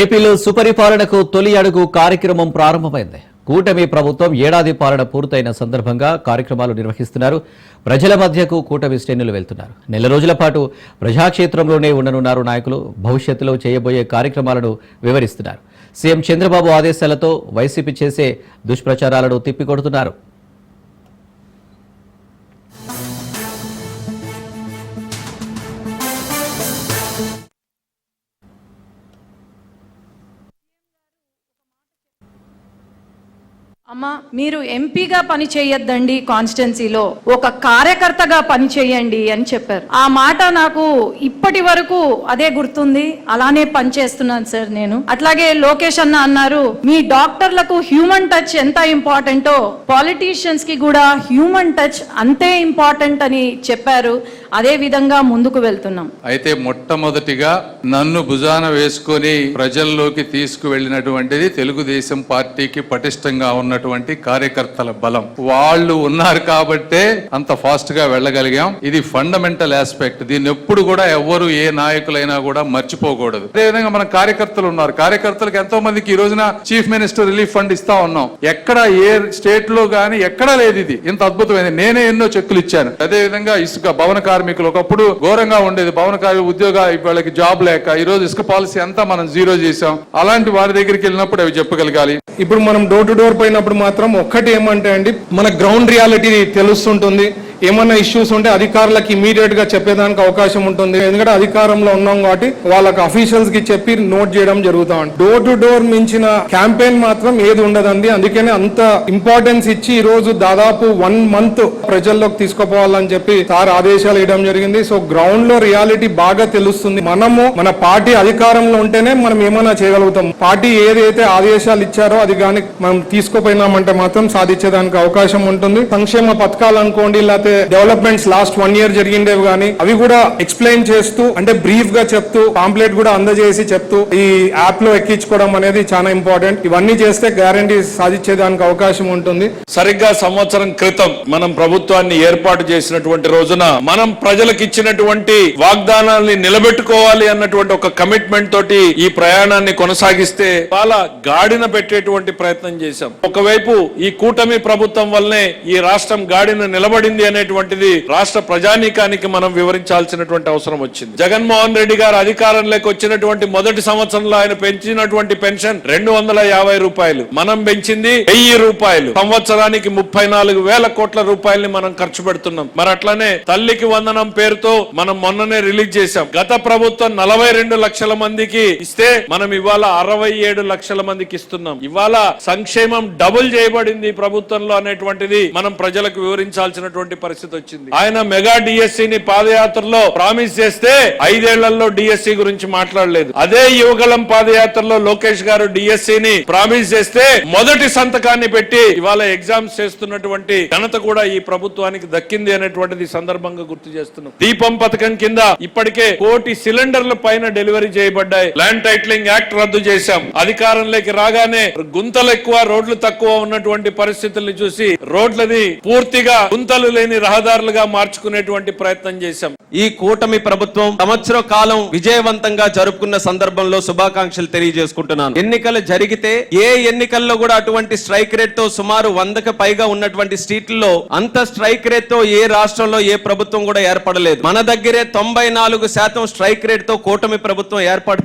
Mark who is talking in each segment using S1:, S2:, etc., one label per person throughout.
S1: ఏపీలో సుపరిపాలనకు తొలి అడుగు కార్యక్రమం ప్రారంభమైంది. కూటమి ప్రభుత్వం ఏడాది పాలన పూర్తయిన సందర్భంగా కార్యక్రమాలు నిర్వహిస్తున్నారు. ప్రజల మధ్యకు కూటమి శ్రేణులు వెళ్తున్నారు. నెల రోజుల పాటు ప్రజాక్షేత్రంలోనే ఉండనున్నారు నాయకులు. భవిష్యత్తులో చేయబోయే కార్యక్రమాలను వివరిస్తున్నారు. సీఎం చంద్రబాబు ఆదేశాలతో వైసీపీ చేసే దుష్ప్రచారాలను తిప్పికొడుతున్నారు.
S2: అమ్మా, మీరు ఎంపీగా పని చేయొద్దండి, కాన్స్టిట్యున్సీలో ఒక కార్యకర్తగా పని చేయండి అని చెప్పారు. ఆ మాట నాకు ఇప్పటి వరకు అదే గుర్తుంది. అలానే పనిచేస్తున్నాను సార్ నేను. అట్లాగే లోకేష్ అన్న అన్నారు, మీ డాక్టర్లకు హ్యూమన్ టచ్ ఎంత ఇంపార్టెంటో పాలిటీషియన్స్ కి కూడా హ్యూమన్ టచ్ అంతే ఇంపార్టెంట్ అని చెప్పారు. అదే విధంగా ముందుకు వెళ్తున్నాం.
S3: అయితే మొట్టమొదటిగా నన్ను భుజాన వేసుకొని ప్రజల్లోకి తీసుకువెళ్ళినటువంటిది తెలుగుదేశం పార్టీకి పటిష్టంగా ఉన్నటువంటి కార్యకర్తల బలం. వాళ్ళు ఉన్నారు కాబట్టే అంత ఫాస్ట్ గా వెళ్ళగలిగాం. ఇది ఫండమెంటల్ ఆస్పెక్ట్. దీన్ని ఎప్పుడు కూడా ఎవరు ఏ నాయకులైనా కూడా మర్చిపోకూడదు. అదేవిధంగా మన కార్యకర్తలు ఉన్నారు. కార్యకర్తలకు ఎంతో మందికి ఈ రోజున చీఫ్ మినిస్టర్ రిలీఫ్ ఫండ్ ఇస్తా ఉన్నాం. ఎక్కడ ఏ స్టేట్ లో గానీ ఎక్కడా లేదు ఇది ఇంత అద్భుతమైనది. నేనే ఎన్నో చెక్కులు ఇచ్చాను. అదేవిధంగా ఇసుక భవన కార్మికులు ఒకప్పుడు ఘోరంగా ఉండేది. భవన కార్మిక ఉద్యోగ వాళ్ళకి జాబ్ లేక ఈ రోజు ఇసుక పాలసీ అంతా మనం జీరో చేసాం. అలాంటి వారి దగ్గరికి వెళ్ళినప్పుడు అవి చెప్పగలగాలి.
S4: ఇప్పుడు మనం డోర్ టు డోర్ పోయినప్పుడు మాత్రం ఒక్కటి ఏమంటే అండి, మన గ్రౌండ్ రియాలిటీ తెలుస్తుంటుంది. ఏమన్నా ఇష్యూస్ ఉంటే అధికారులకు ఇమీడియట్ గా చెప్పేదానికి అవకాశం ఉంటుంది. ఎందుకంటే అధికారంలో ఉన్నాం కాబట్టి వాళ్ళకి అఫీషియల్స్ కి చెప్పి నోట్ చేయడం జరుగుతా ఉంటుంది. డోర్ టు డోర్ మించిన క్యాంపెయిన్ మాత్రం ఏది ఉండదండి. అందుకనే అంత ఇంపార్టెన్స్ ఇచ్చి ఈ రోజు దాదాపు 1 month ప్రజల్లోకి తీసుకుపోవాలని చెప్పి సార్ ఆదేశాలు ఇవ్వడం జరిగింది. సో గ్రౌండ్ లో రియాలిటీ బాగా తెలుస్తుంది. మనము మన పార్టీ అధికారంలో ఉంటేనే మనం ఏమైనా చేయగలుగుతాం. పార్టీ ఏదైతే ఆదేశాలు ఇచ్చారో అది కానీ మనం తీసుకుపోయినామంటే మాత్రం సాధించేదానికి అవకాశం ఉంటుంది. సంక్షేమ పథకాలు అనుకోండి, లేకపోతే డెవలప్మెంట్స్ లాస్ట్ 1 year జరిగిండేవి కానీ అవి కూడా ఎక్స్ప్లెయిన్ చేస్తూ, అంటే బ్రీఫ్ గా చెప్తూ, పాంప్లెట్ కూడా అందజేసి చెప్తూ ఈ యాప్ లో ఎక్కించుకోవడం అనేది చాలా ఇంపార్టెంట్. ఇవన్నీ చేస్తే గ్యారంటీ సాధించేదానికి అవకాశం ఉంటుంది.
S5: సరిగ్గా సంవత్సరం క్రితం మనం ప్రభుత్వాన్ని ఏర్పాటు చేసినటువంటి రోజున మనం ప్రజలకు ఇచ్చినటువంటి వాగ్దానాన్ని నిలబెట్టుకోవాలి అన్నటువంటి ఒక కమిట్మెంట్ తోటి ఈ ప్రయాణాన్ని కొనసాగిస్తే చాలా గాడిన పెట్టేటువంటి ప్రయత్నం చేశాం. ఒకవైపు ఈ కూటమి ప్రభుత్వం వల్లనే ఈ రాష్ట్రం గాడిన నిలబడింది అనేటువంటిది రాష్ట్ర ప్రజానీకానికి మనం వివరించాల్సినటువంటి అవసరం వచ్చింది. జగన్మోహన్ రెడ్డి గారు అధికారంలోకి వచ్చినటువంటి మొదటి సంవత్సరంలో ఆయన పెంచినటువంటి పెన్షన్ 250 రూపాయలు, మనం పెంచింది 1000 రూపాయలు. సంవత్సరానికి 34,000 కోట్ల రూపాయలని మనం ఖర్చు పెడుతున్నాం. మరి అట్లనే తల్లికి వందనం పేరుతో మనం మొన్ననే రిలీజ్ చేశాం. గత ప్రభుత్వం 42 లక్షల మందికి ఇస్తే మనం ఇవాళ 67 లక్షల మందికి ఇస్తున్నాం. ఇవాళ సంక్షేమం డబుల్ చేయబడింది ప్రభుత్వంలో అనేటువంటిది మనం ప్రజలకు వివరించాల్సినటువంటి పరిస్థితి వచ్చింది. ఆయన మెగా డిఎస్సిని పాదయాత్రలో ప్రామిస్ చేస్తే 5 ఏళ్లలో డిఎస్సి గురించి మాట్లాడలేదు. అదే యువగలం పాదయాత్రలో లోకేష్ గారు డిఎస్సిని ప్రామిస్ చేస్తే మొదటి సంతకాన్ని పెట్టి ఇవాళ ఎగ్జామ్స్ చేస్తున్నటువంటి ఘనత కూడా ఈ ప్రభుత్వానికి దక్కింది అనేటువంటిది సందర్భంగా గుర్తు చేస్తున్నాం. దీపం పథకం కింద ఇప్పటికే 1 కోటి సిలిండర్ల పైన డెలివరీ చేయబడ్డాయి. ల్యాండ్ టైటిలింగ్ యాక్ట్ రద్దు చేశాం. అధికారంలోకి రాగానే గుంతలు ఎక్కువ, రోడ్లు తక్కువ ఉన్నటువంటి పరిస్థితుల్ని చూసి రోడ్లని పూర్తిగా గుంతలు లేని రహదారులుగా మార్చుకునేటువంటి ప్రయత్నం చేశాం.
S6: ఈ కూటమి ప్రభుత్వం సంవత్సర కాలం విజయవంతంగా జరుపుకున్న సందర్భంలో శుభాకాంక్షలు తెలియజేసుకుంటున్నాను. ఎన్నికలు జరిగితే ఏ ఎన్నికల్లో కూడా అటువంటి స్ట్రైక్ రేట్ తో సుమారు 100కి పైగా ఉన్నటువంటి స్ట్రీట్లలో అంత స్ట్రైక్ రేట్ తో ఏ రాష్ట్రంలో ఏ ప్రభుత్వం కూడా ఏర్పడలేదు. మన దగ్గరే 94% స్ట్రైక్ రేట్ తో కూటమి ప్రభుత్వం ఏర్పాటు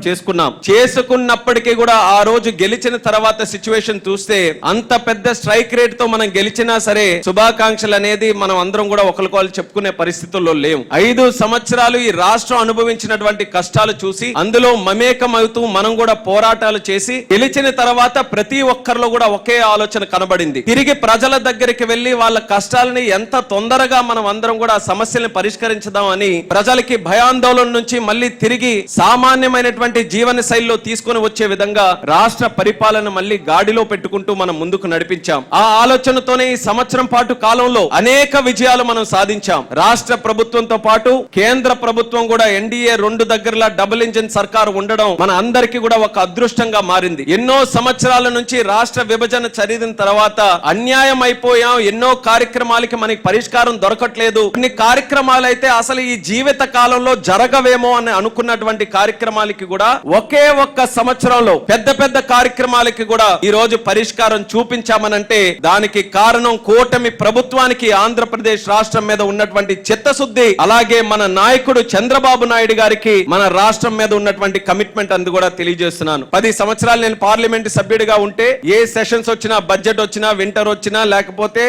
S6: చేసుకున్నప్పటికీ కూడా ఆ రోజు గెలిచిన తర్వాత సిచ్యువేషన్ చూస్తే అంత పెద్ద స్ట్రైక్ రేట్ తో మనం గెలిచినా సరే శుభాకాంక్షలు అనేది మనం అందరం కూడా ఒకరికొకరు చెప్పుకునే పరిస్థితుల్లో లేవు. 5 సంవత్సరాలు ఈ రాష్ట్రం అనుభవించినటువంటి కష్టాలు చూసి అందులో మమేకం అవుతూ మనం కూడా పోరాటాలు చేసి గెలిచిన తర్వాత ప్రతి ఒక్కరిలో కూడా ఒకే ఆలోచన కనబడింది. తిరిగి ప్రజల దగ్గరికి వెళ్లి వాళ్ళ కష్టాలని ఎంత తొందరగా మనం అందరం కూడా సమస్యల్ని పరిష్కరించదాం అని ప్రజలకి భయాందోళన నుంచి మళ్ళీ తిరిగి సామాన్యమైనటువంటి జీవన శైలిలో తీసుకొని వచ్చే విధంగా రాష్ట్ర పరిపాలన మళ్ళీ గాడిలో పెట్టుకుంటూ మనం ముందుకు నడిపించాం. ఆ ఆలోచనతోనే ఈ సంవత్సరం పాటు కాలంలో అనేక విజయాలు విజయాలు మనం సాధించాం. రాష్ట్ర ప్రభుత్వంతో పాటు కేంద్ర ప్రభుత్వం కూడా ఎన్డీఏ 2 దగ్గరలా డబుల్ ఇంజిన్ సర్కారు ఉండడం మన అందరికీ కూడా ఒక అదృష్టంగా మారింది. ఎన్నో సంవత్సరాల నుంచి రాష్ట్ర విభజన జరిగిన తర్వాత అన్యాయం అయిపోయాం. ఎన్నో కార్యక్రమాలకి మనకి పరిష్కారం దొరకట్లేదు. కొన్ని కార్యక్రమాలు అయితే అసలు ఈ జీవిత కాలంలో జరగవేమో అని అనుకున్నటువంటి కార్యక్రమాలకి కూడా ఒకే ఒక్క సంవత్సరంలో పెద్ద పెద్ద కార్యక్రమాలకి కూడా ఈ రోజు పరిష్కారం చూపించామనంటే దానికి కారణం కూటమి ప్రభుత్వానికి ఆంధ్రప్రదేశ్ రాష్ట్రం మీద ఉన్నటువంటి చిత్తశుద్ధి, అలాగే మన నాయకుడు చంద్రబాబు నాయుడు గారికి మన రాష్ట్రం మీద ఉన్నటువంటి కమిట్మెంట్ అందు కూడా తెలియజేస్తున్నాను. 10 సంవత్సరాలు నేను పార్లమెంట్ సభ్యుడిగా ఉంటే ఏ సెషన్స్ వచ్చినా, బడ్జెట్ వచ్చినా, వింటర్ వచ్చినా, లేకపోతే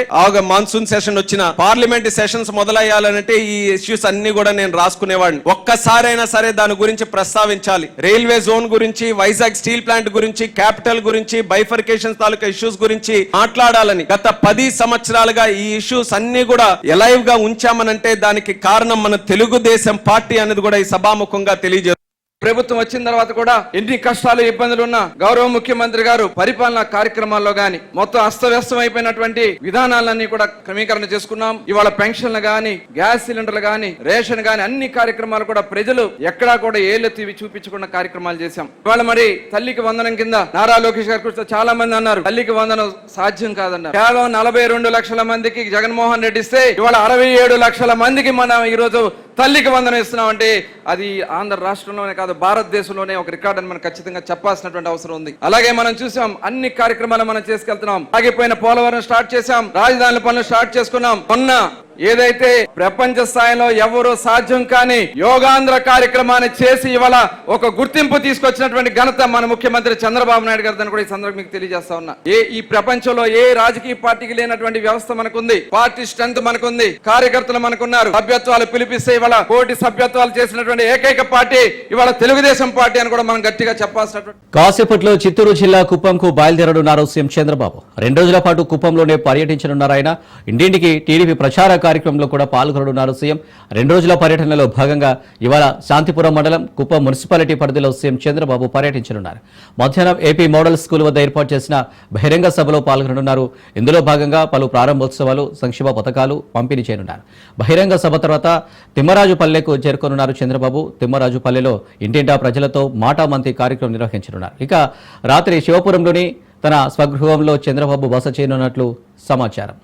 S6: మాన్సూన్ సెషన్ వచ్చినా, పార్లమెంట్ సెషన్స్ మొదలయ్యాలంటే ఈ ఇష్యూస్ అన్ని కూడా నేను రాసుకునేవాడిని. ఒక్కసారైనా సరే దాని గురించి ప్రస్తావించాలి. రైల్వే జోన్ గురించి, వైజాగ్ స్టీల్ ప్లాంట్ గురించి, క్యాపిటల్ గురించి, బైఫర్కేషన్ తాలూకా ఇష్యూస్ గురించి మాట్లాడాలని గత 10 సంవత్సరాలుగా ఈ ఇష్యూస్ అన్ని కూడా ఎలైవ్ గా ఉంచామనంటే దానికి కారణం మన తెలుగుదేశం పార్టీ అనేది కూడా ఈ సభాముఖంగా తెలియజేస్తుంది.
S7: ప్రభుత్వం వచ్చిన తర్వాత కూడా ఎన్ని కష్టాలు ఇబ్బందులు ఉన్నా గౌరవ ముఖ్యమంత్రి గారు పరిపాలనా కార్యక్రమాల్లో గాని మొత్తం అస్తవ్యస్తం అయిపోయినటువంటి విధానాలన్నీ కూడా క్రమీకరణ చేసుకున్నాం. ఇవాళ పెన్షన్లు గాని, గ్యాస్ సిలిండర్లు గాని, రేషన్ గాని అన్ని కార్యక్రమాలు కూడా ప్రజలు ఎక్కడా కూడా ఏలెత్తి చూపించకుండా కార్యక్రమాలు చేశాం. ఇవాళ మరి తల్లికి వందనం కింద నారా లోకేష్ గారు చాలా మంది అన్నారు తల్లికి వందనం సాధ్యం కాదన్నారు. కేవలం 42 లక్షల మందికి జగన్మోహన్ రెడ్డి ఇస్తే ఇవాళ 67 లక్షల మందికి మనం ఈ రోజు తల్లికి వందనం ఇస్తున్నాం అంటే అది ఆంధ్ర రాష్ట్రంలోనే కాదు భారతదేశంలోనే ఒక రికార్డ్ అని మనం ఖచ్చితంగా చెప్పాల్సినటువంటి అవసరం ఉంది. అలాగే మనం చూసాం అన్ని కార్యక్రమాలు మనం చేసుకెళ్తున్నాం. ఆగిపోయిన పోలవరం స్టార్ట్ చేశాం, రాజధాని పనులు స్టార్ట్ చేసుకున్నాం. మొన్న ఏదైతే ప్రపంచ స్థాయిలో ఎవరు సాధ్యం కాని యోగాంధ్ర కార్యక్రమాన్ని చేసి ఇవాళ ఒక గుర్తింపు తీసుకొచ్చినటువంటి ఘనత మన ముఖ్యమంత్రి చంద్రబాబు నాయుడు గారిని కూడా ఈ సందర్భంగా మీకు తెలియజేస్తా ఉన్నా. ఈ ప్రపంచంలో ఏ రాజకీయ పార్టీకి లేనటువంటి వ్యవస్థ మనకుంది, పార్టీ స్ట్రెంత్ మనకుంది, కార్యకర్తలు మనకున్నారు. సభ్యత్వాలు పిలిపిస్తే ఇవాళ కోటి సభ్యత్వాలు చేసినటువంటి ఏకైక పార్టీ ఇవాళ తెలుగుదేశం పార్టీ అని కూడా మనం గట్టిగా చెప్పాల్సినటువంటి.
S1: కాసేపట్లో చిత్తూరు జిల్లా కుప్పంకు బయలుదేరనున్నారు సీఎం చంద్రబాబు. 2 రోజుల పాటు కుప్పంలోనే పర్యటించనున్నారు ఆయన. ఇంటింటికి టీడీపీ ప్రచార కార్యక్రమంలో కూడా పాల్గొననున్నారు సీఎం. 2 రోజుల పర్యటనలో భాగంగా ఇవాళ శాంతిపురం మండలం కుప్పం మున్సిపాలిటీ పరిధిలో సీఎం చంద్రబాబు పర్యటించనున్నారు. మధ్యాహ్నం ఏపీ మోడల్ స్కూల్ వద్ద ఏర్పాటు చేసిన బహిరంగ సభలో పాల్గొననున్నారు. ఇందులో భాగంగా పలు ప్రారంభోత్సవాలు, సంక్షేమ పథకాలు పంపిణీ చేయనున్నారు. బహిరంగ సభ తర్వాత తిమ్మరాజుపల్లెకు చేరుకోనున్నారు చంద్రబాబు. తిమ్మరాజుపల్లెలో ఇంటింటా ప్రజలతో మాటామంతి కార్యక్రమం నిర్వహించనున్నారు. ఇక రాత్రి శివపురంలోని తన స్వగృహంలో చంద్రబాబు బస చేయనున్నట్లు సమాచారం.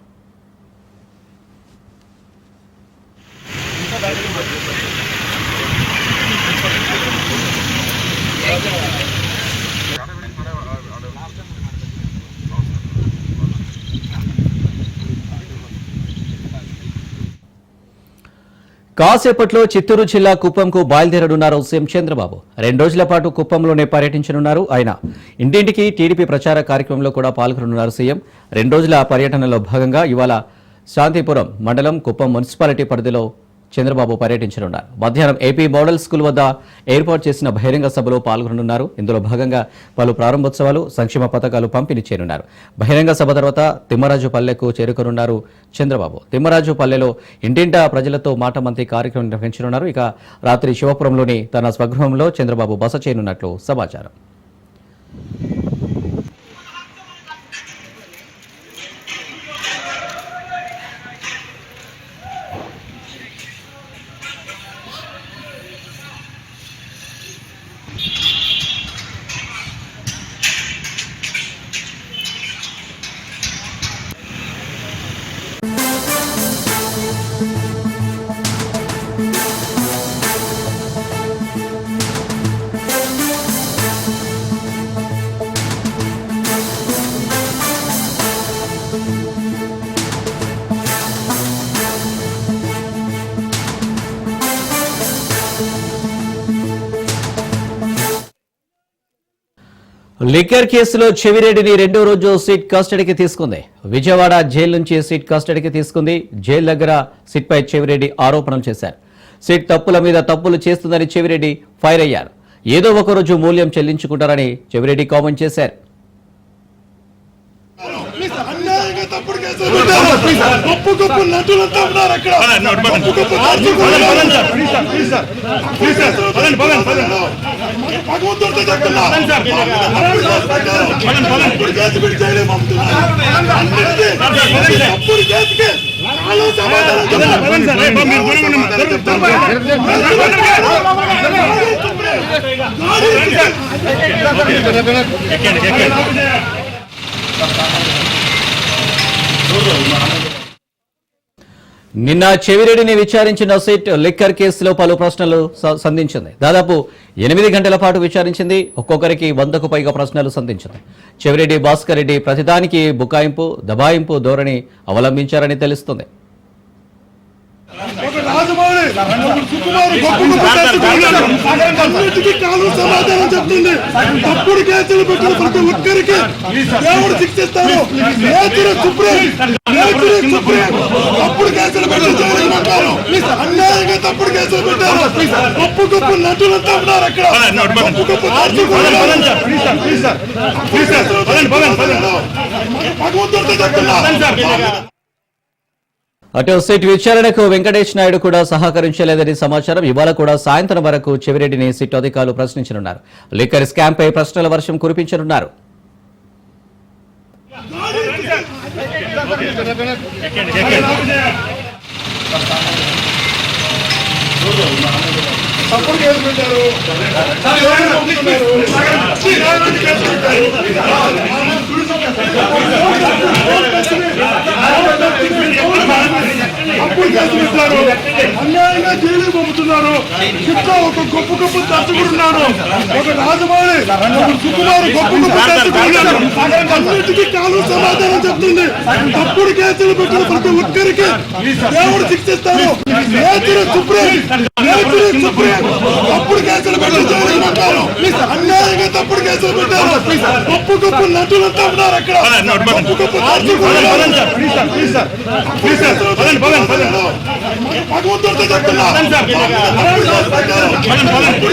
S1: కాసేపట్లో చిత్తూరు జిల్లా కుప్పంకు బయలుదేరనున్నారు సీఎం చంద్రబాబు. 2 రోజుల పాటు కుప్పంలోనే పర్యటించనున్నారు ఆయన. ఇంటింటికి టీడీపీ ప్రచార కార్యక్రమంలో కూడా పాల్గొననున్నారు సీఎం. 2 రోజుల పర్యటనలో భాగంగా ఇవాళ శాంతిపురం మండలం కుప్పం మున్సిపాలిటీ పరిధిలో చంద్రబాబు పర్యటించనున్నారు. మధ్యాహ్నం ఏపీ మోడల్ స్కూల్ వద్ద ఏర్పాటు చేసిన బహిరంగ సభలో పాల్గొననున్నారు. ఇందులో భాగంగా పలు ప్రారంభోత్సవాలు, సంక్షేమ పథకాలు పంపిణీ చేయనున్నారు. బహిరంగ సభ తర్వాత తిమ్మరాజుపల్లెకు చేరుకోనున్నారు చంద్రబాబు. తిమ్మరాజుపల్లెలో ఇంటింటా ప్రజలతో మాటమంతి కార్యక్రమం నిర్వహించనున్నారు. ఇక రాత్రి శివపురంలోని తన స్వగృహంలో చంద్రబాబు బస చేయనున్నట్లు సమాచారం. లిక్కర్ కేసులో చెవిరెడ్డిని 2వ రోజు సిట్ కస్టడీకి తీసుకుంది. విజయవాడ జైలు నుంచి సిట్ కస్టడీకి తీసుకుంది. జైలు దగ్గర సిట్ పై చెవిరెడ్డి ఆరోపణలు చేశారు. సిట్ తప్పుల మీద తప్పులు చేస్తుందని చెవిరెడ్డి ఫైర్ అయ్యారు. ఏదో ఒక రోజు మూల్యం చెల్లించుకుంటారని చెవిరెడ్డి కామెంట్ చేశారు. నిన్న చెవిరెడ్డిని విచారించిన సిట్ లిక్కర్ కేసులో పలు ప్రశ్నలు సంధించింది. దాదాపు 8 గంటల పాటు విచారించింది. ఒక్కొక్కరికి 100కు పైగా ప్రశ్నలు సంధించింది. చెవిరెడ్డి భాస్కర్ రెడ్డి ప్రతిదానికి బుకాయింపు, దబాయింపు ధోరణి అవలంబించారని తెలుస్తుంది.
S8: సమాధానం చెప్తుంది. తప్పుడు కేసులు పెట్టిన ప్రతి ఒక్కరికి దేవుడు శిక్షిస్తారు. తప్పుడు కేసులు పెట్టి అన్యాయంగా తప్పుడు కేసులు పెట్టారు. గొప్ప గొప్ప నటులంతా ఉన్నారు అక్కడ. భగవంతుడితో చెప్తున్నారు.
S1: అటు సిట్ విచారణకు వెంకటేష్ నాయుడు కూడా సహకరించలేదని సమాచారం. ఇవాళ కూడా సాయంత్రం వరకు చెవిరెడ్డిని సిట్ అధికారులు ప్రశ్నించనున్నారు. లిక్కర్ స్కామ్ పై ప్రశ్నల వర్షం కురిపించనున్నారు.
S8: అన్యాయంగా జైలు పంపుతున్నారు. ఒక గొప్ప గొప్ప దర్శకుడున్నారు. ఒక రాజమౌళి, ఒక సుకుమారు గొప్ప గొప్ప దర్శకుడున్నారు. అన్నిటికీ కాలు సమాధానం చెప్తుంది. తప్పుడు కేసులు పెట్టిన ప్రతి ఒక్కరికి దేవుడు శిక్షిస్తారు. తప్పుడు కేసులు పెట్టి జైలు పంపారు. అన్యాయంగా తప్పుడు కేసులు పెట్టారు. గొప్ప గొప్ప నటులంతా ఉన్నారు అక్కడ. గొప్ప గొప్ప భగవంతుడితో చెప్తున్నారు.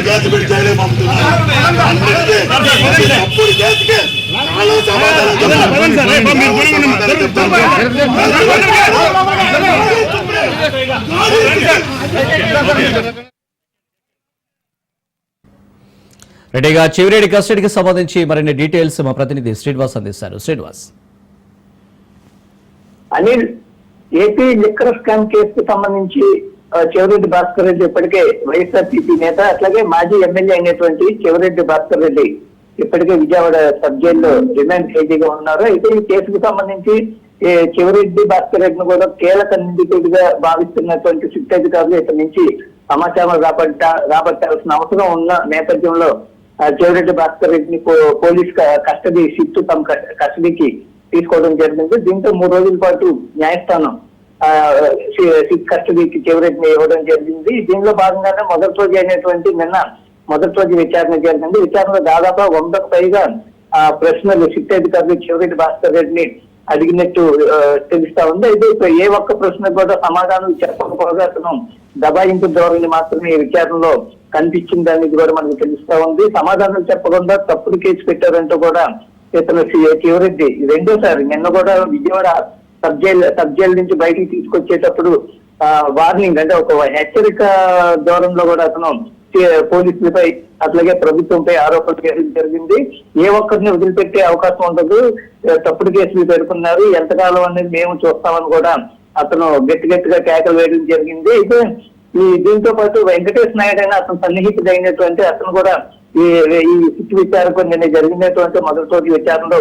S8: కేసు పెట్టి జైలు పంపుతున్నారు. తప్పుడు కేసుకి
S1: రెడ్డిగా చెవిరెడ్డి కస్టడీకి సంబంధించి మరిన్ని డీటెయిల్స్ మా ప్రతినిధి శ్రీనివాస్ అందిస్తారు. Srinivas.
S9: Anil, AP liquor scam కేసుకు సంబంధించి చెవిరెడ్డి భాస్కర్ రెడ్డి ఇప్పటికే వైఎస్ఆర్సీపీ నేత, అట్లాగే మాజీ ఎమ్మెల్యే అయినటువంటి చెవిరెడ్డి భాస్కర్ రెడ్డి ఇప్పటికే విజయవాడ సబ్ జైల్లో రిమాండ్ ఖైదీగా ఉన్నారు. అయితే ఈ కేసుకు సంబంధించి చెవిరెడ్డి భాస్కర్ రెడ్డిని కూడా కీలక నిందితుడిగా భావిస్తున్నటువంటి సిట్ అధికారులు ఇక్కడి నుంచి సమాచారం రాబట్టాల్సిన అవసరం ఉన్న నేపథ్యంలో చెవిరెడ్డి భాస్కర్ రెడ్డిని పోలీస్ కస్టడీ సిట్ తమ కస్టడీకి తీసుకోవడం జరిగింది. దీంతో 3 రోజుల పాటు న్యాయస్థానం సిట్ కస్టడీకి చెవిరెడ్డిని ఇవ్వడం జరిగింది. దీనిలో భాగంగానే మొదటి రోజు అయినటువంటి నిన్న మొదటి రోజు విచారణ జరిగింది. విచారణలో దాదాపు 100కు పైగా ప్రశ్నలు సిట్ అధికారులు చెవిరెడ్డి భాస్కర్ రెడ్డిని అడిగినట్టు తెలుస్తా ఉంది. అయితే ఏ ఒక్క ప్రశ్న కూడా సమాధానం చెప్పకపోగా అతను దబాయింపు ధోరణి మాత్రమే ఈ విచారణలో కనిపించిందనేది కూడా మనకు తెలుస్తా ఉంది. సమాధానం చెప్పకుండా తప్పుడు కేసు పెట్టారంటూ కూడా ఇతను చెవిరెడ్డి రెండోసారి నిన్న కూడా విజయవాడ సబ్ జైలు నుంచి బయటికి తీసుకొచ్చేటప్పుడు వార్నింగ్ అంటే ఒక హెచ్చరిక ధోరణిలో కూడా అతను పోలీసులపై అట్లాగే ప్రభుత్వంపై ఆరోపణలు చేయడం జరిగింది. ఏ ఒక్కరిని వదిలిపెట్టే అవకాశం ఉండదు, తప్పుడు కేసులు పెడుతున్నారు, ఎంతకాలం అనేది మేము చూస్తామని కూడా అతను గట్టిగా కేకలు వేయడం జరిగింది. అయితే దీంతో పాటు వెంకటేష్ నాయుడు అయినా అతను సన్నిహితుడైనటువంటి అతను కూడా ఈ సిట్ విచారకు నిన్న జరిగినటువంటి మొదటి రోజు విచారణలో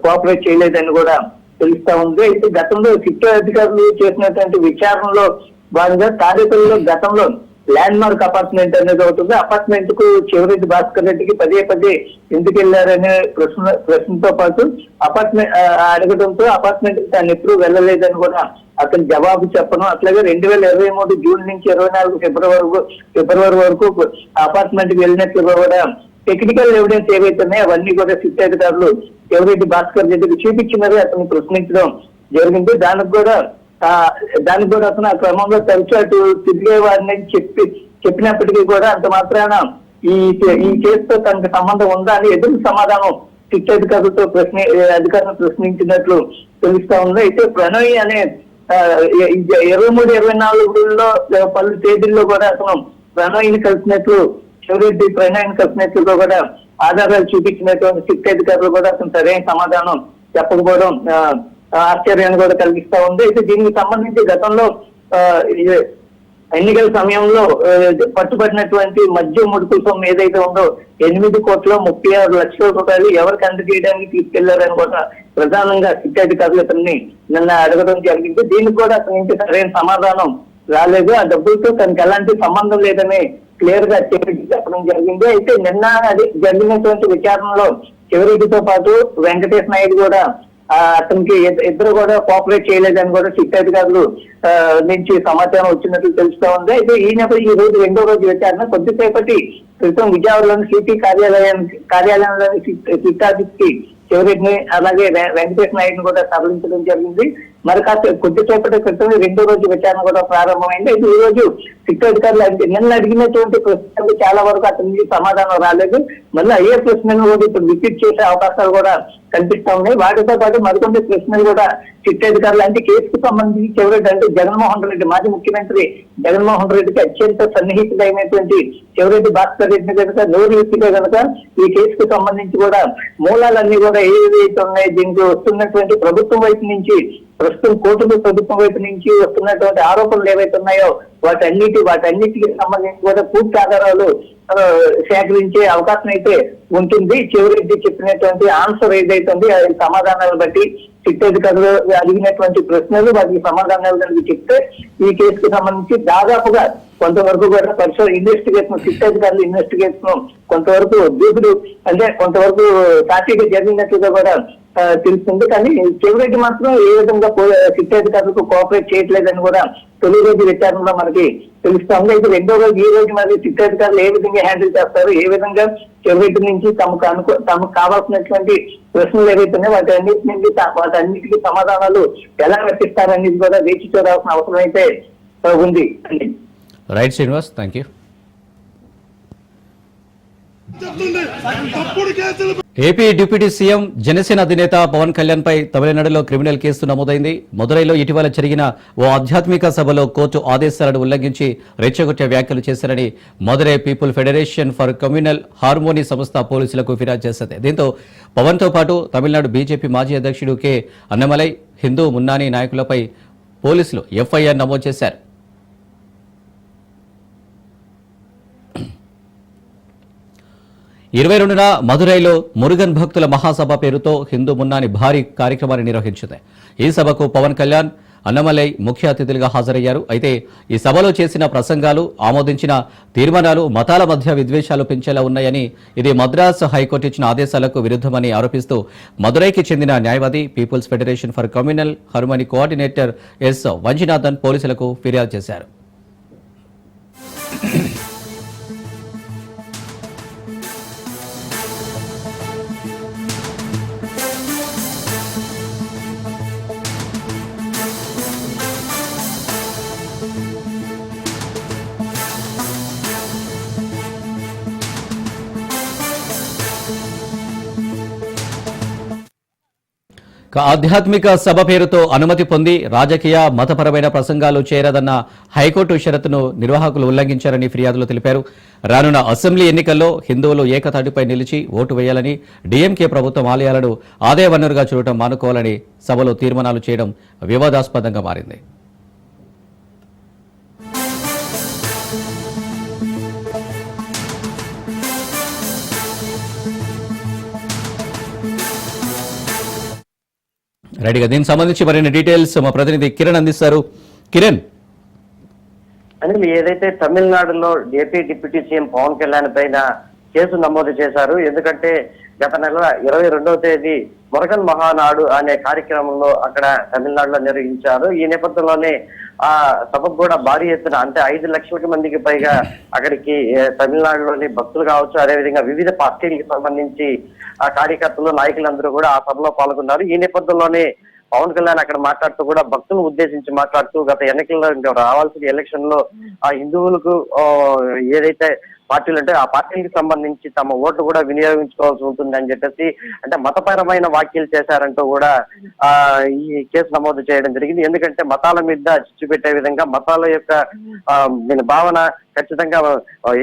S9: కోఆపరేట్ చేయలేదని కూడా తెలుస్తా ఉంది. అయితే గతంలో సిట్ అధికారులు చేసినటువంటి విచారణలో భాగంగా తాడేపల్లిలో గతంలో ల్యాండ్ మార్క్ అపార్ట్మెంట్ అనేది అవుతుంది. అపార్ట్మెంట్ కు చెవిరెడ్డి భాస్కర్ రెడ్డికి పదే ఎందుకు వెళ్లారనే ప్రశ్నతో పాటు అపార్ట్మెంట్ అడగడంతో అపార్ట్మెంట్ కి తాను ఎప్పుడు వెళ్ళలేదని కూడా అతను జవాబు చెప్పడం, అట్లాగే 2023 జూన్ నుంచి 24 ఫిబ్రవరి వరకు అపార్ట్మెంట్ కి వెళ్ళినట్లు కూడా టెక్నికల్ ఎవిడెన్స్ ఏవైతున్నాయో అవన్నీ కూడా సిట్ అధికారులు చెవిరెడ్డి భాస్కర్ రెడ్డికి చూపించినది అతను ప్రశ్నించడం జరిగింది. దానికి కూడా అతను ఆ క్రమంలో తరచు అటు తిరిగే వారిని చెప్పినప్పటికీ కూడా అంత మాత్రాన ఈ కేసుతో తనకు సంబంధం ఉందా అని ఎదురు సమాధానం సిట్ అధికారులతో అధికారులను ప్రశ్నించినట్లు తెలుస్తా ఉంది. అయితే ప్రణయ్ అనే 23-24లో పలు తేదీల్లో కూడా అతను ప్రణయ్ని కలిసినట్లు చెవిరెడ్డి ప్రణయ్ని కలిసినట్లుగా కూడా ఆధారాలు చూపించినటువంటి సిట్ అధికారులు కూడా అతను సరైన సమాధానం చెప్పకపోవడం ఆశ్చర్యాన్ని కూడా కలిగిస్తా ఉంది. అయితే దీనికి సంబంధించి గతంలో ఎన్నికల సమయంలో పట్టుబడినటువంటి మద్యం ముడుకుల సొమ్ము ఏదైతే ఉందో 8,36,00,000 రూపాయలు ఎవరికి అందజేయడానికి తీసుకెళ్లారని కూడా ప్రధానంగా సిట్ అధికారులు అతన్ని నిన్న అడగడం జరిగింది. దీనికి కూడా అతని నుంచి సరైన సమాధానం రాలేదు. ఆ డబ్బులతో తనకి ఎలాంటి సంబంధం లేదని క్లియర్ గా చెప్పడం జరిగింది. అయితే నిన్న అది జరిగినటువంటి విచారణలో చెవిరెడ్డితో పాటు వెంకటేష్ నాయుడు కూడా అతనికి ఇద్దరు కూడా కోఆపరేట్ చేయలేదని కూడా సిట్ అధికారులు నుంచి సమాచారం వచ్చినట్లు తెలుస్తా ఉంది. అయితే ఈ రోజు రెండో రోజు విచారణ కొద్దిసేపటి క్రితం విజయవాడలోని సిటీ కార్యాలయంలోని సిట్ ఆఫీస్కి చెవిరెడ్డిని అలాగే వెంకటేష్ నాయుడుని కూడా తరలించడం జరిగింది. మరి కాస్త కొద్దిసేపటి క్రితం రెండో రోజు విచారణ కూడా ప్రారంభమైంది. అయితే ఈ రోజు సిట్ అధికారులు నిన్న అడిగినటువంటి ప్రశ్నలు చాలా వరకు అతని నుంచి సమాధానం రాలేదు. మళ్ళీ అయ్యే ప్రశ్నలు కూడా ఇప్పుడు రిపీట్ చేసే అవకాశాలు కూడా కనిపిస్తా ఉన్నాయి. వాటితో పాటు మరికొన్ని ప్రశ్నలు కూడా సిట్ అధికారులు అంటే కేసుకు సంబంధించి చెవిరెడ్డి అంటే జగన్మోహన్ రెడ్డి మాజీ ముఖ్యమంత్రి జగన్మోహన్ రెడ్డికి అత్యంత సన్నిహితుడైనటువంటి చెవిరెడ్డి భాస్కర్ రెడ్డిని కనుక నోరు వ్యక్తిగా కనుక ఈ కేసుకు సంబంధించి కూడా మూలాలన్నీ కూడా ఏవైతే ఉన్నాయి, దీనికి వస్తున్నటువంటి ప్రభుత్వం వైపు నుంచి ప్రస్తుతం కూటమి ప్రభుత్వం వైపు నుంచి వస్తున్నటువంటి ఆరోపణలు ఏవైతే ఉన్నాయో వాటన్నిటికి సంబంధించి కూడా పూర్తి ఆధారాలు సేకరించే అవకాశం అయితే ఉంటుంది. చెవిరెడ్డి చెప్పినటువంటి ఆన్సర్ ఏదైతే ఉంది ఆ సమాధానాలు బట్టి సిట్ అధికారులు అడిగినటువంటి ప్రశ్నలు వాటికి సమాధానాలు కనుక చెప్తే ఈ కేసుకు సంబంధించి దాదాపుగా కొంతవరకు కూడా ఇన్వెస్టిగేషన్ సిట్ అధికారులు ఇన్వెస్టిగేషన్ కొంతవరకు దూకుడు అంటే కొంతవరకు సాక్షిగా జరిగినట్లుగా కూడా తెలుస్తుంది. కానీ చెవిరెడ్డి మాత్రం ఏ విధంగా సిట్ అధికారులకు కోఆపరేట్ చేయట్లేదని కూడా తొలి రోజు విచారణలో మనకి తెలుస్తా ఉంది. అయితే రెండో రోజు ఈ రోజు మరి సిట్ అధికారులు ఏ విధంగా హ్యాండిల్ చేస్తారు, ఏ విధంగా చెవిరెడ్డి నుంచి తమకు కావాల్సినటువంటి ప్రశ్నలు ఏవైతే ఉన్నాయో వాటన్నిటికీ సమాధానాలు ఎలా రచిస్తారనేది కూడా వేచి చూడాల్సిన అవసరం అయితే ఉంది.
S1: Right Srinivas, thank you. AP deputy CM Janasena అధినేత పవన్ కళ్యాణ్ పై తమిళనాడులో క్రిమినల్ కేసు నమోదైంది. మదురైలో ఇటీవల జరిగిన ఓ ఆధ్యాత్మిక సభలో కోర్టు ఆదేశాలను ఉల్లంఘించి రెచ్చగొట్టే వ్యాఖ్యలు చేశారని Madurai people federation for communal harmony సంస్థ పోలీసులకు ఫిర్యాదు చేసింది. దీంతో పవన్ తో పాటు తమిళనాడు బీజేపీ మాజీ అధ్యక్షుడు కె అన్నమలై, హిందూ మున్నాని నాయకులపై పోలీసులు ఎఫ్ఐఆర్ నమోదు చేశారు. 22న మదురైలో మురుగన్ భక్తుల మహాసభ పేరుతో హిందూ మున్నాని భారీ కార్యక్రమాన్ని నిర్వహించింది. ఈ సభకు పవన్ కళ్యాణ్, అన్నమలై ముఖ్య అతిథులుగా హాజరయ్యారు. అయితే ఈ సభలో చేసిన ప్రసంగాలు, ఆమోదించిన తీర్మానాలు మతాల మధ్య విద్వేషాలు పెంచేలా ఉన్నాయని, ఇది మద్రాస్ హైకోర్టు ఇచ్చిన ఆదేశాలకు విరుద్ధమని ఆరోపిస్తూ మదురైకి చెందిన న్యాయవాది, people's federation for communal harmony coordinator S Vanjinathan పోలీసులకు ఫిర్యాదు చేశారు. ఆధ్యాత్మిక సభ పేరుతో అనుమతి పొంది రాజకీయ, మతపరమైన ప్రసంగాలు చేయరాదన్న హైకోర్టు షరతును నిర్వాహకులు ఉల్లంఘించారని ఫిర్యాదులో తెలిపారు. రానున్న అసెంబ్లీ ఎన్నికల్లో హిందువులు ఏకతాటిపై నిలిచి ఓటు వేయాలని, డీఎంకే ప్రభుత్వం ఆలయాలను ఆదాయ వనరుగా చూడటం మానుకోవాలని సభలో తీర్మానాలు చేయడం వివాదాస్పదంగా మారింది. రైట్గా దీనికి సంబంధించి మరిన్ని డీటెయిల్స్ మా ప్రతినిధి కిరణ్ అందిస్తారు. కిరణ్,
S10: అని ఏదైతే తమిళనాడులో AP deputy CM Pawan Kalyan పైన కేసు నమోదు చేశారు. ఎందుకంటే గత నెల 22వ తేదీ మురుగన్ మహానాడు అనే కార్యక్రమంలో అక్కడ తమిళనాడులో నిర్వహించారు. ఈ నేపథ్యంలోనే ఆ సభకు కూడా భారీ ఎత్తున అంటే 5 లక్షల మందికి పైగా అక్కడికి తమిళనాడులోని భక్తులు కావచ్చు, అదేవిధంగా వివిధ పార్టీలకు సంబంధించి ఆ కార్యకర్తలు, నాయకులందరూ కూడా ఆ సభలో పాల్గొన్నారు. ఈ నేపథ్యంలోనే పవన్ కళ్యాణ్ అక్కడ మాట్లాడుతూ కూడా భక్తులను ఉద్దేశించి మాట్లాడుతూ గత ఎన్నికల్లో రావాల్సిన ఎలక్షన్ లో ఆ హిందువులకు ఏదైతే పార్టీలు అంటే ఆ పార్టీలకు సంబంధించి తమ ఓట్లు కూడా వినియోగించుకోవాల్సి ఉంటుంది అని చెప్పేసి అంటే మతపరమైన వ్యాఖ్యలు చేశారంటూ కూడా ఈ కేసు నమోదు చేయడం జరిగింది. ఎందుకంటే మతాల మీద చిచ్చు పెట్టే విధంగా మతాల యొక్క భావన ఖచ్చితంగా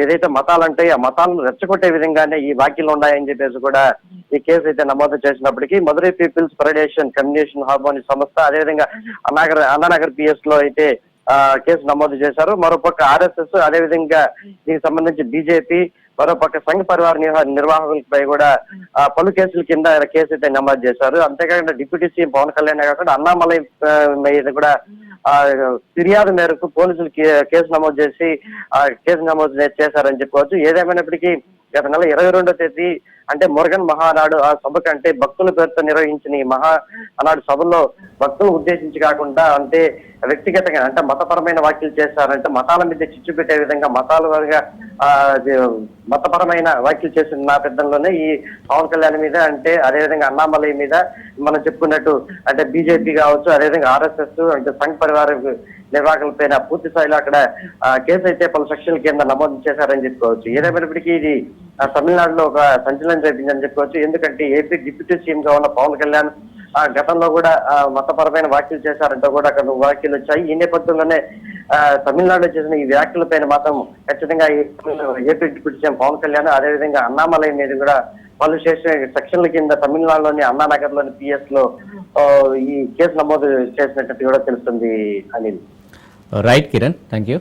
S10: ఏదైతే మతాలు అంటే ఆ మతాలను రెచ్చగొట్టే విధంగానే ఈ వ్యాఖ్యలు ఉన్నాయని చెప్పేసి కూడా ఈ కేసు అయితే నమోదు చేసినప్పటికీ Madurai people's federation communication hub అనే సంస్థ అదేవిధంగా అన్నానగర్ పిఎస్ లో అయితే కేసు నమోదు చేశారు. మరోపక్క ఆర్ఎస్ఎస్ అదేవిధంగా దీనికి సంబంధించి బీజేపీ మరోపక్క సంఘ పరివార నిర్వాహకులపై కూడా పలు కేసుల కింద కేసు అయితే నమోదు చేశారు. అంతేకాకుండా డిప్యూటీ సీఎం పవన్ కళ్యాణ్ కాకుండా అన్నామలై మీద కూడా ఫిర్యాదు మేరకు పోలీసులు కేసు నమోదు చేసి కేసు నమోదు చేశారని చెప్పుకోవచ్చు. ఏదేమైనప్పటికీ గత నెల 22వ తేదీ అంటే మురుగన్ మహానాడు ఆ సభకు అంటే భక్తుల పేరుతో నిర్వహించిన ఈ మహానాడు సభలో భక్తులను ఉద్దేశించి కాకుండా అంటే వ్యక్తిగతంగా అంటే మతపరమైన వ్యాఖ్యలు చేశారంటే మతాల మీద చిచ్చు పెట్టే విధంగా మతపరమైన వ్యాఖ్యలు చేసిన నేపథ్యంలోనే ఈ పవన్ కళ్యాణ్ మీద అంటే అదేవిధంగా అన్నామలై మీద మనం చెప్పుకున్నట్టు అంటే బీజేపీ కావచ్చు అదేవిధంగా ఆర్ఎస్ఎస్ అంటే సంఘ పరివార నిర్వాహకులపైన పూర్తి స్థాయిలో అక్కడ కేసు అయితే పలు సెక్షన్ల కింద నమోదు చేశారని చెప్పుకోవచ్చు. ఏదేమైనప్పటికీ ఇది తమిళనాడులో ఒక సంచలనం రేపిందని చెప్పుకోవచ్చు. ఎందుకంటే ఏపీ డిప్యూటీ సీఎం గా ఉన్న పవన్ కళ్యాణ్ గతంలో కూడా మతపరమైన వ్యాఖ్యలు చేశారంటూ కూడా అక్కడ వ్యాఖ్యలు వచ్చాయి. ఈ నేపథ్యంలోనే తమిళనాడులో చేసిన ఈ వ్యాఖ్యలపైన మాత్రం ఖచ్చితంగా AP deputy CM Pawan Kalyan అదేవిధంగా అన్నామలై మీద కూడా పలు సెక్షన్ల కింద తమిళనాడులోని అన్నానగర్ లోని పిఎస్ లో ఈ కేసు నమోదు చేసినట్టు కూడా తెలుస్తుంది Anil.
S1: Right Kiran, thank you.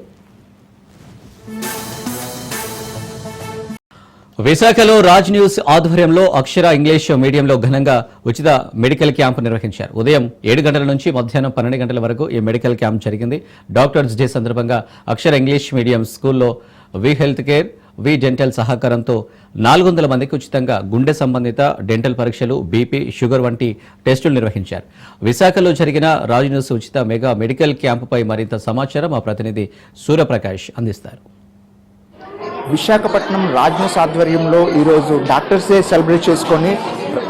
S1: విశాఖలో రాజ్ న్యూస్ ఆధ్వర్యంలో అక్షర ఇంగ్లీష్ మీడియంలో ఘనంగా ఉచిత మెడికల్ క్యాంపు నిర్వహించారు. ఉదయం 7 గంటల నుంచి మధ్యాహ్నం 12 గంటల వరకు ఈ మెడికల్ క్యాంప్ జరిగింది. డాక్టర్స్ డే సందర్భంగా అక్షర ఇంగ్లీష్ మీడియం స్కూల్లో వి హెల్త్ కేర్, వి డెంటల్ సహకారంతో 400 మందికి ఉచితంగా గుండె సంబంధిత డెంటల్ పరీక్షలు, బీపీ, షుగర్ వంటి టెస్టులు నిర్వహించారు. విశాఖలో జరిగిన రాజ్ న్యూస్ ఉచిత మెగా మెడికల్ క్యాంపుపై మరింత సమాచారం మా ప్రతినిధి సూర్యప్రకాష్ అందిస్తారు.
S11: విశాఖపట్నం రాజ్ న్యూస్ ఆధ్వర్యంలో ఈరోజు డాక్టర్స్ డే సెలబ్రేట్ చేసుకొని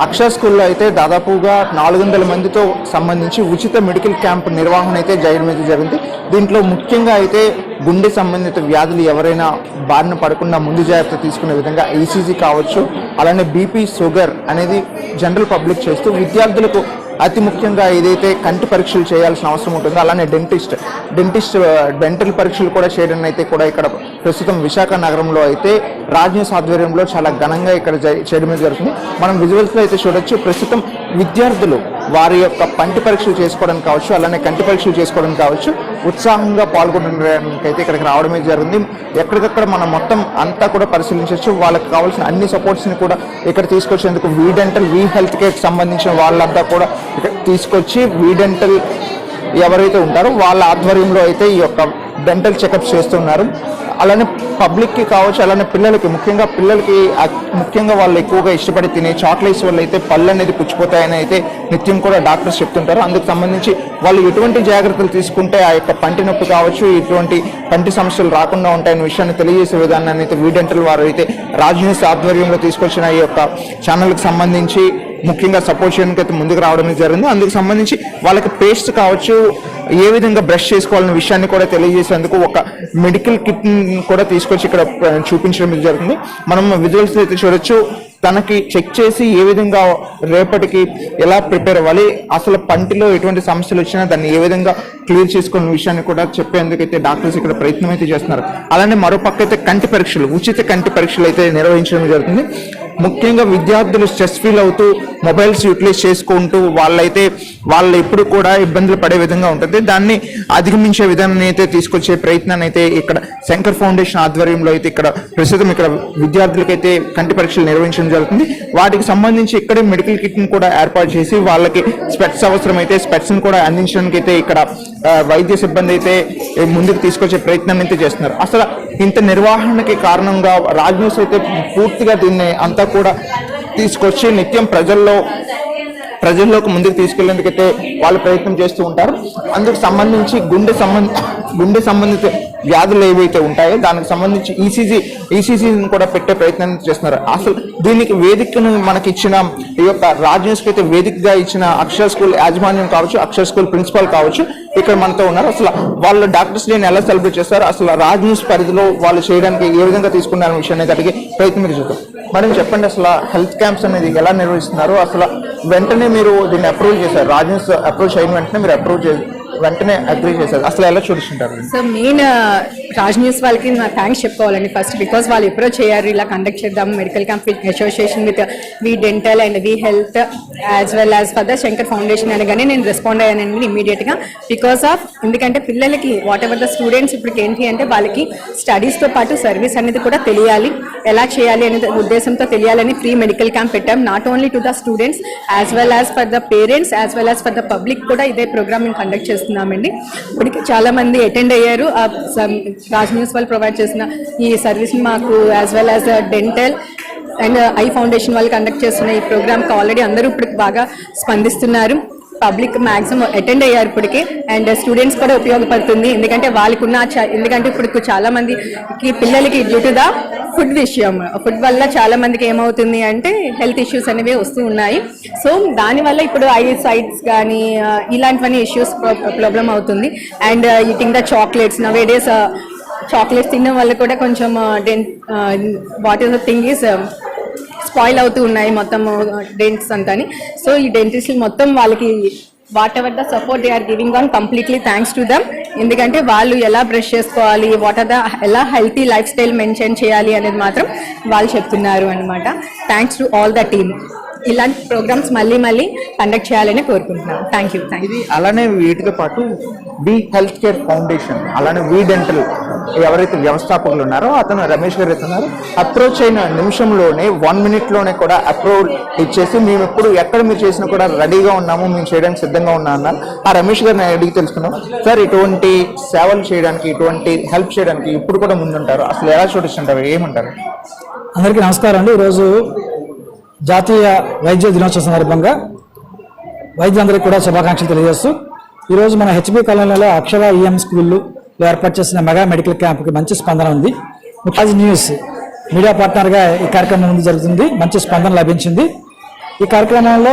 S11: అక్షర స్కూల్లో అయితే దాదాపుగా 400 మందితో సంబంధించి ఉచిత మెడికల్ క్యాంప్ నిర్వహణ అయితే జరిగింది. దీంట్లో ముఖ్యంగా అయితే గుండె సంబంధిత వ్యాధులు ఎవరైనా బారిన పడకుండా ముందు జాగ్రత్త తీసుకునే విధంగా ఈసీజీ కావచ్చు, అలానే బీపీ, షుగర్ అనేది జనరల్ పబ్లిక్ చేస్తూ విద్యార్థులకు అతి ముఖ్యంగా ఏదైతే కంటి పరీక్షలు చేయాల్సిన అవసరం ఉంటుందో అలానే డెంటల్ పరీక్షలు కూడా చేయడం అయితే కూడా ఇక్కడ ప్రస్తుతం విశాఖ నగరంలో అయితే రాజ్ న్యూస్ ఆధ్వర్యంలో చాలా ఘనంగా ఇక్కడ చేయడం జరుగుతుంది. మనం విజువల్స్లో అయితే చూడొచ్చు. ప్రస్తుతం విద్యార్థులు వారి యొక్క పంటి పరీక్షలు చేసుకోవడానికి కావచ్చు, అలానే కంటి పరీక్షలు చేసుకోవడానికి కావచ్చు ఉత్సాహంగా పాల్గొనడానికి అయితే ఇక్కడికి రావడమే జరిగింది. ఎక్కడికక్కడ మనం మొత్తం అంతా కూడా పరిశీలించవచ్చు. వాళ్ళకి కావాల్సిన అన్ని సపోర్ట్స్ని కూడా ఇక్కడ తీసుకొచ్చేందుకు వి డెంటల్, వి హెల్త్ కేర్కి సంబంధించిన వాళ్ళంతా కూడా ఇక్కడ తీసుకొచ్చి వి డెంటల్ ఎవరైతే ఉంటారో వాళ్ళ ఆధ్వర్యంలో అయితే ఈ యొక్క డెంటల్ చెకప్స్ చేస్తున్నారు. అలానే పబ్లిక్కి కావచ్చు, అలానే ముఖ్యంగా వాళ్ళు ఎక్కువగా ఇష్టపడి తినే చాక్లెట్స్ వల్ల అయితే పళ్ళు అనేది పుచ్చిపోతాయని అయితే నిత్యం కూడా డాక్టర్స్ చెప్తుంటారు. అందుకు సంబంధించి వాళ్ళు ఎటువంటి జాగ్రత్తలు తీసుకుంటే ఆ యొక్క పంటి నొప్పి కావచ్చు, ఇటువంటి పంటి సమస్యలు రాకుండా ఉంటాయనే విషయాన్ని తెలియజేసే విధానాన్ని అయితే వి డెంటల్ వారు అయితే రాజ్ న్యూస్ ఆధ్వర్యంలో తీసుకొచ్చిన ఈ యొక్క ఛానల్కి సంబంధించి ముఖ్యంగా సపోర్ట్ చేయడానికి అయితే ముందుకు రావడం జరిగింది. అందుకు సంబంధించి వాళ్ళకి పేస్ట్ కావచ్చు, ఏ విధంగా బ్రష్ చేసుకోవాలనే విషయాన్ని కూడా తెలియజేసేందుకు ఒక మెడికల్ కిట్ కూడా తీసుకొచ్చి ఇక్కడ చూపించడం జరుగుతుంది. మనం విజువల్స్ అయితే చూడొచ్చు. తనకి చెక్ చేసి ఏ విధంగా రేపటికి ఎలా ప్రిపేర్ అవ్వాలి, అసలు పంటిలో ఎటువంటి సమస్యలు వచ్చినా దాన్ని ఏ విధంగా క్లియర్ చేసుకున్న విషయాన్ని కూడా చెప్పేందుకైతే డాక్టర్స్ ఇక్కడ ప్రయత్నం అయితే చేస్తున్నారు. అలానే మరోపక్క అయితే కంటి పరీక్షలు, ఉచిత కంటి పరీక్షలు అయితే నిర్వహించడం జరుగుతుంది. ముఖ్యంగా విద్యార్థులు స్ట్రెస్ ఫీల్ అవుతూ మొబైల్స్ యూటిలైజ్ చేసుకుంటూ వాళ్ళు ఎప్పుడు కూడా ఇబ్బందులు పడే విధంగా ఉంటుంది. దాన్ని అధిగమించే విధానాన్ని అయితే తీసుకొచ్చే ప్రయత్నాన్ని అయితే ఇక్కడ శంకర్ ఫౌండేషన్ ఆధ్వర్యంలో అయితే ఇక్కడ ప్రస్తుతం ఇక్కడ విద్యార్థులకైతే కంటి పరీక్షలు నిర్వహించడం జరుగుతుంది. వాటికి సంబంధించి ఇక్కడే మెడికల్ కిట్ ని కూడా ఏర్పాటు చేసి వాళ్ళకి స్పెట్స్ అవసరమైతే స్పెట్స్ ని కూడా అందించడానికి అయితే ఇక్కడ వైద్య సిబ్బంది అయితే ముందుకు తీసుకొచ్చే ప్రయత్నాన్ని అయితే చేస్తున్నారు. అసలు ఇంత నిర్వహణకి కారణంగా రాజ్ న్యూస్ అయితే పూర్తిగా దీన్ని అంతా కూడా తీసుకొచ్చి నిత్యం ప్రజల్లో ప్రజల్లోకి ముందుకు తీసుకెళ్లేందుకైతే వాళ్ళు ప్రయత్నం చేస్తూ ఉంటారు. అందుకు సంబంధించి గుండె సంబంధిత వ్యాధులు ఏవైతే ఉంటాయో దానికి సంబంధించి ఈసీజీని కూడా పెట్టే ప్రయత్నం చేస్తున్నారు. అసలు దీనికి వేదికను మనకి ఇచ్చిన ఈ యొక్క రాజ్ న్యూస్ కి అయితే వేదికగా ఇచ్చిన అక్షర స్కూల్ యాజమాన్యం కావచ్చు, అక్షర స్కూల్ ప్రిన్సిపాల్ కావచ్చు, ఇక్కడ మనతో ఉన్నారు. అసలు వాళ్ళు డాక్టర్స్ డేని ఎలా సెలబ్రేట్ చేస్తారు, అసలు రాజ్ న్యూస్ పరిధిలో వాళ్ళు చేయడానికి ఏ విధంగా తీసుకున్నారు విషయాన్ని అడిగి ప్రయత్నం చూద్దాం. మేడం చెప్పండి, అసలు హెల్త్ క్యాంప్స్ అనేది ఎలా నిర్వహిస్తున్నారు? అసలు వెంటనే మీరు దీన్ని అప్రూవ్ చేశారు, రాజ్ న్యూస్ అప్రూవ్ చేయని వెంటనే మీరు వెంటనే అగ్రీ చేశారు, అసలు ఎలా చూస్తుంటారు?
S12: సో మెయిన్ రాజ్ న్యూస్ వాళ్ళకి నా థ్యాంక్స్ చెప్పుకోవాలండి ఫస్ట్, బికాస్ వాళ్ళు ఎప్పుడో చేయారు ఇలా కండక్ట్ చేద్దాం medical camp association with V dental and V health as well as for the Shankar foundation అనగానే నేను రెస్పాండ్ అయ్యానండి ఇమీడియట్గా. బికాస్ ఆఫ్ ఎందుకంటే పిల్లలకి వాట్ ఎవర్ ద స్టూడెంట్స్ ఇప్పుడు ఏంటి అంటే వాళ్ళకి స్టడీస్తో పాటు సర్వీస్ అనేది కూడా తెలియాలి, ఎలా చేయాలి అనే ఉద్దేశంతో తెలియాలని ఫ్రీ మెడికల్ క్యాంప్ పెట్టాం. Not only to the students as well as for the parents as well as for the public కూడా ఇదే ప్రోగ్రామ్ మేము కండక్ట్ చేస్తున్నామండి. ఇప్పటికి చాలా మంది అటెండ్ అయ్యారు. రాజ్ న్యూస్ వాళ్ళు ప్రొవైడ్ చేసిన ఈ సర్వీస్ మాకు as well as dental and I foundation వాళ్ళు కండక్ట్ చేస్తున్న ఈ ప్రోగ్రామ్కి ఆల్రెడీ అందరూ ఇప్పుడు బాగా స్పందిస్తున్నారు. పబ్లిక్ మ్యాక్సిమం అటెండ్ అయ్యారు ఇప్పటికే, అండ్ స్టూడెంట్స్ కూడా ఉపయోగపడుతుంది. ఎందుకంటే వాళ్ళకున్న ఎందుకంటే ఇప్పుడు చాలా మందికి పిల్లలకి డ్యూ టు ద ఫుడ్ విషయం, ఫుడ్ వల్ల చాలా మందికి ఏమవుతుంది అంటే హెల్త్ ఇష్యూస్ అనేవి వస్తూ ఉన్నాయి. సో దానివల్ల ఇప్పుడు ఐ సైట్స్ కానీ ఇలాంటివన్నీ ఇష్యూస్ ప్రాబ్లం అవుతుంది. And eating the chocolates nowadays chocolates తినడం వల్ల కూడా కొంచెం what is the thing is spoil అవుతూ ఉన్నాయి మొత్తం డెంట్స్ అంతాని. సో ఈ డెంటిస్ట్ మొత్తం వాళ్ళకి whatever the support they are giving on completely thanks to them. ఎందుకంటే వాళ్ళు ఎలా బ్రష్ చేసుకోవాలి, వాట్ ఆర్ ద ఎలా హెల్తీ లైఫ్ స్టైల్ మెయింటైన్ చేయాలి అనేది మాత్రం వాళ్ళు చెప్తున్నారు అనమాట. Thanks to all the team. ఇలాంటి ప్రోగ్రామ్స్ మళ్ళీ కండక్ట్ చేయాలని కోరుకుంటున్నాను. Thank you.
S11: ఇది అలానే వీటితో పాటు వి హెల్త్ కేర్ ఫౌండేషన్ అలానే వి డెంటల్ ఎవరైతే వ్యవస్థాపకులు ఉన్నారో అతను రమేష్ గారు అవుతున్నారు. అప్రోచ్ అయిన నిమిషంలోనే 1 minute కూడా అప్రూవల్ ఇచ్చేసి మేము ఎప్పుడు ఎక్కడ మీరు చేసినా కూడా రెడీగా ఉన్నాము, మేము చేయడానికి సిద్ధంగా ఉన్నా అన్నారు. ఆ రమేష్ గారిని అడిగి తెలుసుకున్నాం. సార్ ఇటువంటి సేవలు చేయడానికి, ఇటువంటి హెల్ప్ చేయడానికి ఇప్పుడు కూడా ముందుంటారు, అసలు ఎలా చూపిస్తుంటారు, ఏమంటారు?
S13: అందరికీ నమస్కారం అండి. ఈరోజు జాతీయ వైద్య దినోత్సవం సందర్భంగా వైద్యులందరికీ కూడా శుభాకాంక్షలు తెలియజేస్తూ ఈరోజు మన హెచ్బి కాలనీలో అక్షర ఈఎం స్కూల్లో ఏర్పాటు చేసిన మెగా మెడికల్ క్యాంప్కి మంచి స్పందన ఉంది. రాజ్ న్యూస్ మీడియా పార్ట్నర్గా ఈ కార్యక్రమం ముందు జరుగుతుంది, మంచి స్పందన లభించింది. ఈ కార్యక్రమంలో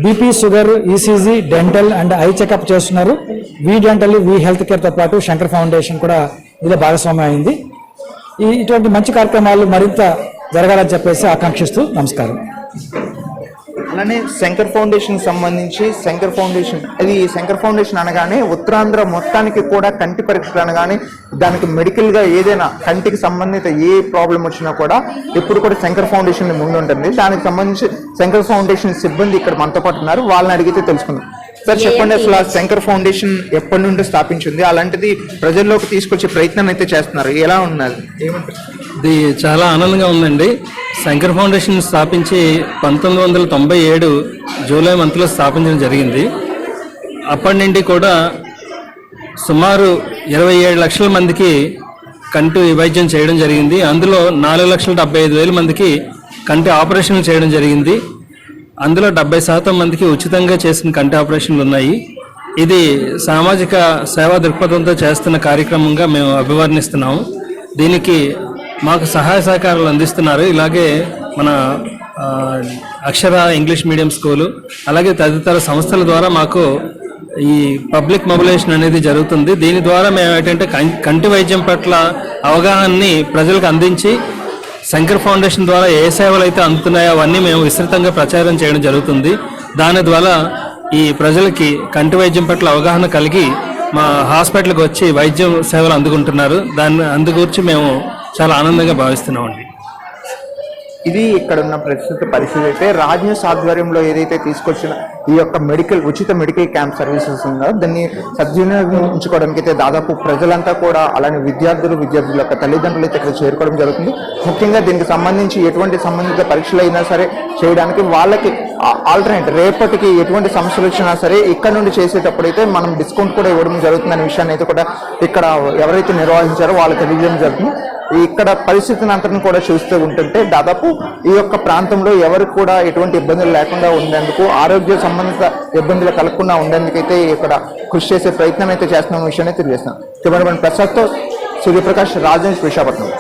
S13: BP, sugar, ECG, dental and eye checkup చేస్తున్నారు. వి డెంటల్, వి హెల్త్ కేర్తో పాటు శంకర్ ఫౌండేషన్ కూడా ఇదే భాగస్వామ్యం అయింది. ఇటువంటి మంచి కార్యక్రమాలు మరింత జరగాలని చెప్పేసి ఆకాంక్షిస్తూ నమస్కారం.
S11: అలానే శంకర్ ఫౌండేషన్ సంబంధించి శంకర్ ఫౌండేషన్ అనగానే ఉత్తరాంధ్ర మొత్తానికి కూడా కంటి పరీక్షలు అనగానే దానికి మెడికల్ గా ఏదైనా కంటికి సంబంధిత ఏ ప్రాబ్లం వచ్చినా కూడా ఎప్పుడు కూడా శంకర్ ఫౌండేషన్ ముందు ఉంటుంది. దానికి సంబంధించి శంకర్ ఫౌండేషన్ సిబ్బంది ఇక్కడ మనతో పాటు ఉన్నారు, వాళ్ళని అడిగితే తెలుసుకుందాం. సార్ చెప్పండి, అసలు శంకర్ ఫౌండేషన్ ఎప్పటి నుండి స్థాపించింది, అలాంటిది ప్రజల్లోకి తీసుకొచ్చే ప్రయత్నం అయితే చేస్తున్నారు, ఎలా ఉన్నది, ఏమంటారు?
S14: ఇది చాలా ఆనందంగా ఉందండి. శంకర్ ఫౌండేషన్ స్థాపించి 1997 జూలై మంత్లో స్థాపించడం జరిగింది. అప్పటి నుండి కూడా సుమారు 27 లక్షల మందికి కంటి వైద్యం చేయడం జరిగింది. అందులో 4,75,000 మందికి కంటి ఆపరేషన్లు చేయడం జరిగింది. అందులో 70% మందికి ఉచితంగా చేసిన కంటి ఆపరేషన్లు ఉన్నాయి. ఇది సామాజిక సేవా దృక్పథంతో చేస్తున్న కార్యక్రమంగా మేము అభివర్ణిస్తున్నాము. దీనికి మాకు సహాయ సహకారాలు అందిస్తున్నారు. ఇలాగే మన అక్షర ఇంగ్లీష్ మీడియం స్కూలు అలాగే తదితర సంస్థల ద్వారా మాకు ఈ పబ్లిక్ మొబిలైజేషన్ అనేది జరుగుతుంది. దీని ద్వారా మేము ఏంటంటే కంటి వైద్యం పట్ల అవగాహనని ప్రజలకు అందించి శంకర్ ఫౌండేషన్ ద్వారా ఏ సేవలు అయితే అందుతున్నాయో అవన్నీ మేము విస్తృతంగా ప్రచారం చేయడం జరుగుతుంది. దాని ద్వారా ఈ ప్రజలకి కంటి వైద్యం పట్ల అవగాహన కలిగి మా హాస్పిటల్కి వచ్చి వైద్యం సేవలు అందుకుంటున్నారు. అందుగురించి మేము చాలా ఆనందంగా భావిస్తున్నామండి.
S11: ఇది ఇక్కడ ఉన్న ప్రస్తుత పరిస్థితి అయితే రాజ్ న్యూస్ ఆధ్వర్యంలో ఏదైతే తీసుకొచ్చిన ఈ యొక్క ఉచిత మెడికల్ క్యాంప్ సర్వీసెస్ ఉందో దాన్ని సద్వినియోగించుకోవడానికి అయితే దాదాపు ప్రజలంతా కూడా అలానే విద్యార్థుల యొక్క తల్లిదండ్రులు అయితే ఇక్కడ చేరుకోవడం జరుగుతుంది. ముఖ్యంగా దీనికి సంబంధించి ఎటువంటి సంబంధిత పరీక్షలు అయినా సరే చేయడానికి వాళ్ళకి ఆల్టర్నేట్ రేపటికి ఎటువంటి సమస్యలు వచ్చినా సరే ఇక్కడ నుండి చేసేటప్పుడు అయితే మనం డిస్కౌంట్ కూడా ఇవ్వడం జరుగుతుందనే విషయాన్ని అయితే కూడా ఇక్కడ ఎవరైతే నిర్వహించారో వాళ్ళు తెలియజేయడం జరుగుతుంది. ఇక్కడ పరిస్థితిని అంతటిని కూడా చూస్తూ ఉంటుంటే దాదాపు ఈ యొక్క ప్రాంతంలో ఎవరికి కూడా ఎటువంటి ఇబ్బందులు లేకుండా ఉండేందుకు, ఆరోగ్య సంబంధిత ఇబ్బందులు కలగకుండా ఉండేందుకైతే ఇక్కడ కృషి చేసే ప్రయత్నం అయితే చేస్తున్న విషయాన్ని తెలియజేస్తున్నాం. కెమెరామెన్ ప్రసాద్తో సూర్యప్రకాష్, రాజేష్, విశాఖపట్నం.